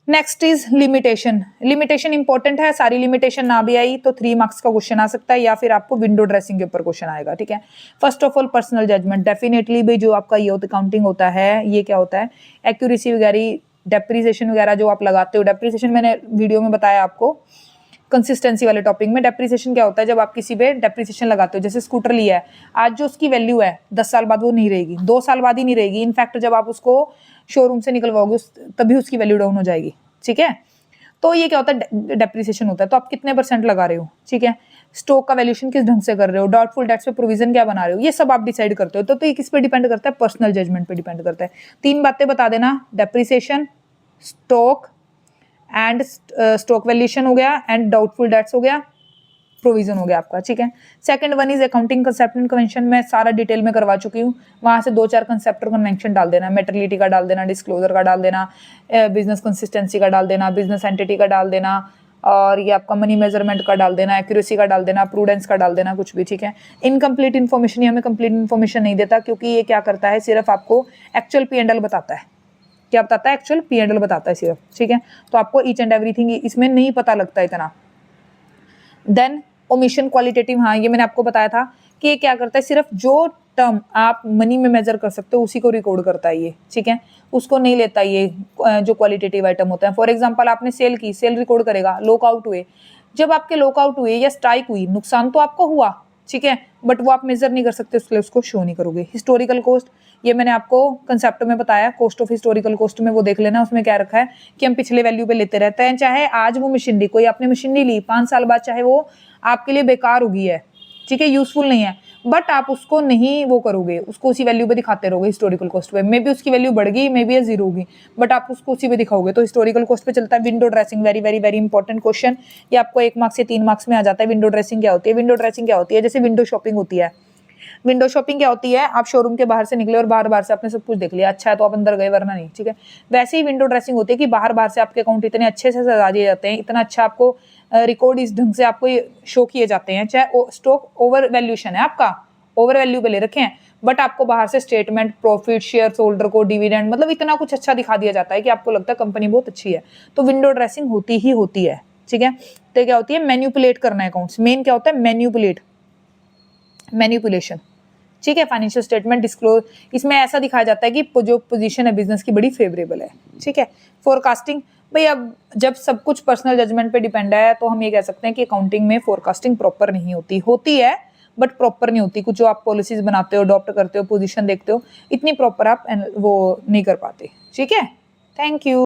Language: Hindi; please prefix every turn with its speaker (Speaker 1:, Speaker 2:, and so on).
Speaker 1: Next is limitation. Limitation important है, सारी लिमिटेशन ना भी आई तो 3 मार्क्स का क्वेश्चन आ सकता है या फिर आपको विंडो ड्रेसिंग के ऊपर क्वेश्चन आएगा, ठीक है। First of all personal judgement, definitely भाई जो आपका ये काउंटिंग होता है ये क्या होता है, एक्यूरेसी वगैरह, डेप्रिसिएशन वगैरह जो आप लगाते हो, डेप्रिसिएशन मैंने वीडियो में बताया आपको कंसिस्टेंसी वाले टॉपिक में। डेप्रिसिएशन क्या होता है, जब आप किसी पे डेप्रिसिएशन लगाते हो, जैसे स्कूटर लिया है, आज जो उसकी वैल्यू है 10 साल बाद वो नहीं रहेगी, 2 साल बाद ही नहीं रहेगी, इनफैक्ट जब आप उसको शोरूम से निकलवाओगे तभी उसकी वैल्यू डाउन हो जाएगी, ठीक है। तो ये क्या होता है, डेप्रिसिएशन होता है। तो आप कितने % लगा रहे हो, ठीक है, स्टॉक का वैल्यूएशन किस ढंग से कर रहे हो, डाउटफुल डेट्स पे प्रोविजन क्या बना रहे हो, ये सब आप डिसाइड करते हो। तो ये किस पे डिपेंड करता है, पर्सनल जजमेंट पे डिपेंड करता है। 3 बातें बता देना, depreciation, stock and stock valuation हो गया, एंड डाउटफुल डेट्स हो गया, प्रोविजन हो गया आपका, ठीक है। Second one is accounting concept and convention, मैं सारा डिटेल में करवा चुकी हूँ, वहां से 2-4 कंसेप्ट और कन्वेंशन डाल देना, मेटरलिटी का डाल देना, डिस्क्लोजर का डाल देना, बिजनेस कंसिस्टेंसी का डाल देना, बिजनेस एंटिटी का डाल देना, और ये आपका मनी मेजरमेंट का डाल देना, एक्यूरेसी का डाल देना, प्रूडेंस का डाल देना, कुछ भी, ठीक है। इनकम्प्लीट इन्फॉर्मेशन, ये हमें कंप्लीट इन्फॉर्मेशन नहीं देता, क्योंकि ये क्या करता है, सिर्फ आपको एक्चुअल P&L बताता है। क्या बताता है, एक्चुअल P&L बताता है सिर्फ, ठीक है। तो आपको ईच एंड एवरीथिंग इसमें नहीं पता लगता इतना। देन ओमिशन क्वालिटेटिव, हाँ ये मैंने आपको बताया था कि ये क्या करता है, सिर्फ जो टर्म आप मनी में मेजर कर सकते हो उसी को रिकॉर्ड करता है ये, ठीक है, उसको नहीं लेता ये जो क्वालिटेटिव आइटम होता है। फॉर एग्जांपल आपने सेल की, सेल रिकॉर्ड करेगा, लॉकआउट हुए, जब आपके लॉकआउट हुए या स्ट्राइक हुई, नुकसान तो आपको हुआ, ठीक है, बट वो आप मेजर नहीं कर सकते, उसके लिए उसको शो नहीं करोगे। हिस्टोरिकल कॉस्ट, ये मैंने आपको कंसेप्ट में बताया, कॉस्ट ऑफ हिस्टोरिकल कॉस्ट में वो देख लेना, उसमें क्या रखा है कि हम पिछले वैल्यू पे लेते रहते हैं, चाहे आज वो मशीनरी, कोई आपने मशीनरी ली 5 साल बाद, चाहे वो आपके लिए बेकार होगी है, ठीक है, यूजफुल नहीं है, बट आप उसको नहीं वो करोगे, उसको उसी वैल्यू पे दिखाते रहोगे हिस्टोरिकल कॉस्ट पे, मे बी उसकी वैल्यू बढ़ गई, मे बी जीरो होगी, बट आप उसको उसी पे दिखाओगे, तो हिस्टोरिकल कॉस्ट पे चलता है। Window dressing, very very very important question, ये आपको 1 मार्क्स से 3 मार्क्स में आ जाता है। विंडो ड्रेसिंग क्या होती है, विंडो ड्रेसिंग क्या होती है, जैसे विंडो शॉपिंग होती है। विंडो शॉपिंग क्या होती है, आप शोरूम के बाहर से निकले और बाहर से आपने सब कुछ देख लिया, अच्छा है तो आप अंदर गए, वरना नहीं, ठीक है। वैसे ही विंडो ड्रेसिंग होती है कि बाहर से आपके अकाउंट इतने अच्छे से सजा दिए जाते हैं, इतना अच्छा आपको रिकॉर्ड इस ढंग से आपको शो किए जाते हैं, चाहे स्टॉक ओवर वैल्यूएशन है आपका, ओवर वैल्यू पे ले रखे हैं, बट आपको बाहर से स्टेटमेंट, प्रॉफिट, शेयर होल्डर को डिविडेंड, मतलब इतना कुछ अच्छा दिखा दिया जाता है कि आपको लगता है कंपनी बहुत अच्छी है। तो विंडो ड्रेसिंग होती ही होती है, ठीक है। तो क्या होती है, मैन्युपुलेट करना है अकाउंट्स, मेन क्या होता है, मैन्युपुलेशन, ठीक है। फाइनेंशियल स्टेटमेंट डिस्क्लोज, इसमें ऐसा दिखाया जाता है कि जो पोजीशन है बिजनेस की बड़ी फेवरेबल है, ठीक है। फोरकास्टिंग, भाई अब जब सब कुछ पर्सनल जजमेंट पे डिपेंड है तो हम ये कह सकते हैं कि अकाउंटिंग में फोरकास्टिंग प्रॉपर नहीं होती, होती है बट प्रॉपर नहीं होती। कुछ जो आप पॉलिसीज बनाते हो, अडॉप्ट करते हो, पोजीशन देखते हो, इतनी प्रॉपर आप वो नहीं कर पाते, ठीक है। Thank you.